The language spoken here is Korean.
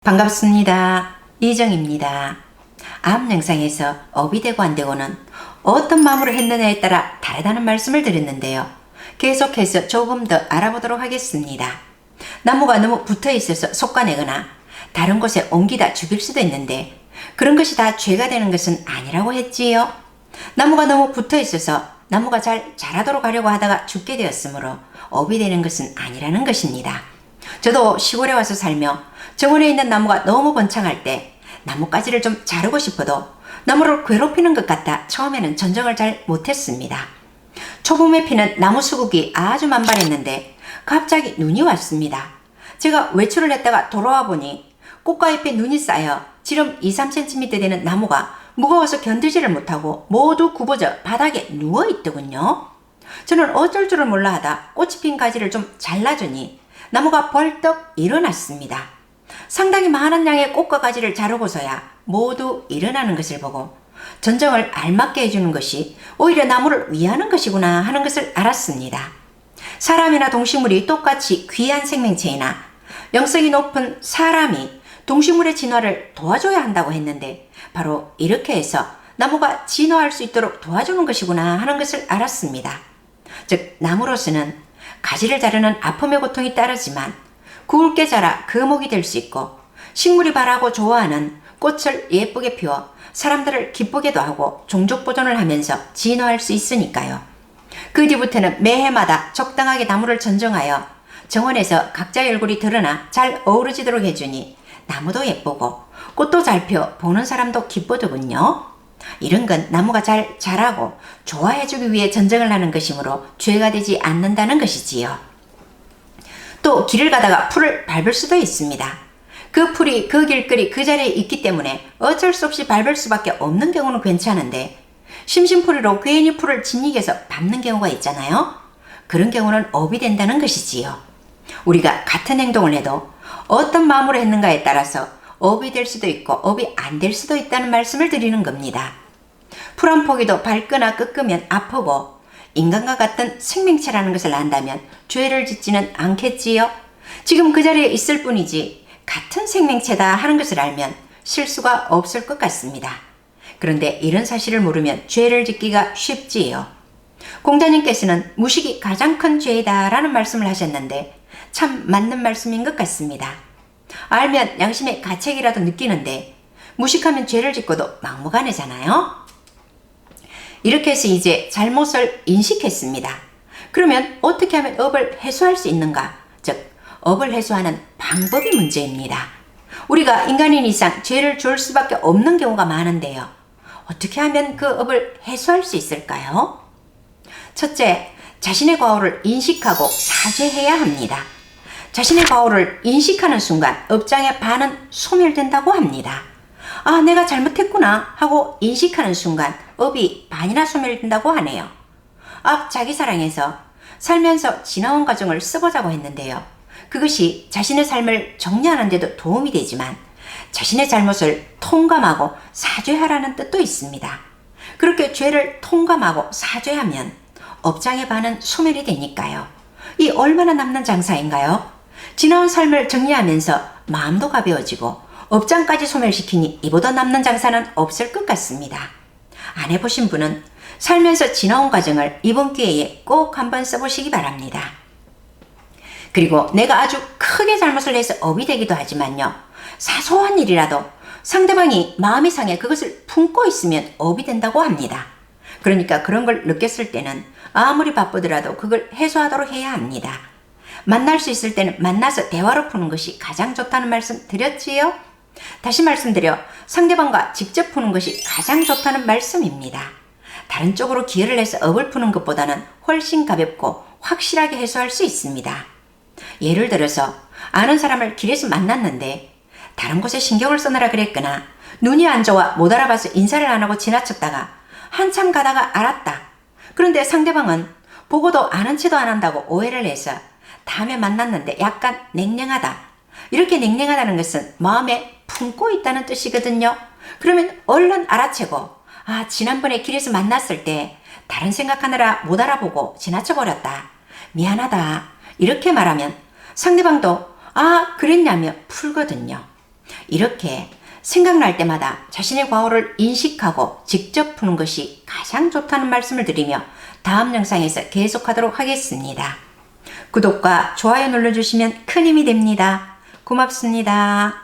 반갑습니다. 이정입니다. 앞 영상에서 업이 되고 안 되고는 어떤 마음으로 했느냐에 따라 다르다는 말씀을 드렸는데요. 계속해서 조금 더 알아보도록 하겠습니다. 나무가 너무 붙어 있어서 솎아내거나 다른 곳에 옮기다 죽일 수도 있는데 그런 것이 다 죄가 되는 것은 아니라고 했지요. 나무가 너무 붙어 있어서 나무가 잘 자라도록 하려고 하다가 죽게 되었으므로 업이 되는 것은 아니라는 것입니다. 저도 시골에 와서 살며 정원에 있는 나무가 너무 번창할 때 나뭇가지를 좀 자르고 싶어도 나무를 괴롭히는 것 같아 처음에는 전정을 잘 못했습니다. 초봄에 피는 나무 수국이 아주 만발했는데 갑자기 눈이 왔습니다. 제가 외출을 했다가 돌아와 보니 꽃과 잎에 눈이 쌓여 지름 2-3cm 되는 나무가 무거워서 견디지를 못하고 모두 굽어져 바닥에 누워있더군요. 저는 어쩔 줄을 몰라 하다 꽃이 핀 가지를 좀 잘라주니 나무가 벌떡 일어났습니다. 상당히 많은 양의 꽃과 가지를 자르고서야 모두 일어나는 것을 보고 전정을 알맞게 해주는 것이 오히려 나무를 위하는 것이구나 하는 것을 알았습니다. 사람이나 동식물이 똑같이 귀한 생명체이나 영성이 높은 사람이 동식물의 진화를 도와줘야 한다고 했는데 바로 이렇게 해서 나무가 진화할 수 있도록 도와주는 것이구나 하는 것을 알았습니다. 즉 나무로서는 가지를 자르는 아픔의 고통이 따르지만 굵게 자라 거목이 될 수 있고 식물이 바라고 좋아하는 꽃을 예쁘게 피워 사람들을 기쁘게도 하고 종족 보존을 하면서 진화할 수 있으니까요. 그 뒤부터는 매해마다 적당하게 나무를 전정하여 정원에서 각자의 얼굴이 드러나 잘 어우러지도록 해주니 나무도 예쁘고 꽃도 잘 펴 보는 사람도 기쁘더군요. 이런 건 나무가 잘 자라고 좋아해주기 위해 전정을 하는 것이므로 죄가 되지 않는다는 것이지요. 또 길을 가다가 풀을 밟을 수도 있습니다. 그 풀이 그 길거리 그 자리에 있기 때문에 어쩔 수 없이 밟을 수밖에 없는 경우는 괜찮은데 심심풀이로 괜히 풀을 짓이겨서 밟는 경우가 있잖아요. 그런 경우는 업이 된다는 것이지요. 우리가 같은 행동을 해도 어떤 마음으로 했는가에 따라서 업이 될 수도 있고 업이 안 될 수도 있다는 말씀을 드리는 겁니다. 풀 한 포기도 밟거나 꺾으면 아프고 인간과 같은 생명체라는 것을 안다면 죄를 짓지는 않겠지요. 지금 그 자리에 있을 뿐이지 같은 생명체다 하는 것을 알면 실수가 없을 것 같습니다. 그런데 이런 사실을 모르면 죄를 짓기가 쉽지요. 공자님께서는 무식이 가장 큰 죄이다 라는 말씀을 하셨는데 참 맞는 말씀인 것 같습니다. 알면 양심의 가책이라도 느끼는데 무식하면 죄를 짓고도 막무가내잖아요. 이렇게 해서 이제 잘못을 인식했습니다. 그러면 어떻게 하면 업을 해소할 수 있는가? 즉 업을 해소하는 방법이 문제입니다. 우리가 인간인 이상 죄를 지을 수밖에 없는 경우가 많은데요. 어떻게 하면 그 업을 해소할 수 있을까요? 첫째, 자신의 과오를 인식하고 사죄해야 합니다. 자신의 과오를 인식하는 순간 업장의 반은 소멸된다고 합니다. 아, 내가 잘못했구나 하고 인식하는 순간 업이 반이나 소멸된다고 하네요. 앞 자기사랑에서 살면서 지나온 과정을 써보자고 했는데요. 그것이 자신의 삶을 정리하는 데도 도움이 되지만 자신의 잘못을 통감하고 사죄하라는 뜻도 있습니다. 그렇게 죄를 통감하고 사죄하면 업장의 반은 소멸이 되니까요. 이 얼마나 남는 장사인가요? 지나온 삶을 정리하면서 마음도 가벼워지고 업장까지 소멸시키니 이보다 남는 장사는 없을 것 같습니다. 안 해보신 분은 살면서 지나온 과정을 이번 기회에 꼭 한번 써보시기 바랍니다. 그리고 내가 아주 크게 잘못을 해서 업이 되기도 하지만요. 사소한 일이라도 상대방이 마음이 상해 그것을 품고 있으면 업이 된다고 합니다. 그러니까 그런 걸 느꼈을 때는 아무리 바쁘더라도 그걸 해소하도록 해야 합니다. 만날 수 있을 때는 만나서 대화로 푸는 것이 가장 좋다는 말씀 드렸지요? 다시 말씀드려 상대방과 직접 푸는 것이 가장 좋다는 말씀입니다. 다른 쪽으로 기회를 내서 업을 푸는 것보다는 훨씬 가볍고 확실하게 해소할 수 있습니다. 예를 들어서 아는 사람을 길에서 만났는데 다른 곳에 신경을 써느라 그랬거나 눈이 안 좋아 못 알아봐서 인사를 안 하고 지나쳤다가 한참 가다가 알았다. 그런데 상대방은 보고도 아는 체도 안 한다고 오해를 해서 다음에 만났는데 약간 냉랭하다. 이렇게 냉랭하다는 것은 마음에 품고 있다는 뜻이거든요. 그러면 얼른 알아채고 아, 지난번에 길에서 만났을 때 다른 생각하느라 못 알아보고 지나쳐버렸다. 미안하다. 이렇게 말하면 상대방도 아, 그랬냐며 풀거든요. 이렇게 생각날 때마다 자신의 과오를 인식하고 직접 푸는 것이 가장 좋다는 말씀을 드리며 다음 영상에서 계속하도록 하겠습니다. 구독과 좋아요 눌러주시면 큰 힘이 됩니다. 고맙습니다.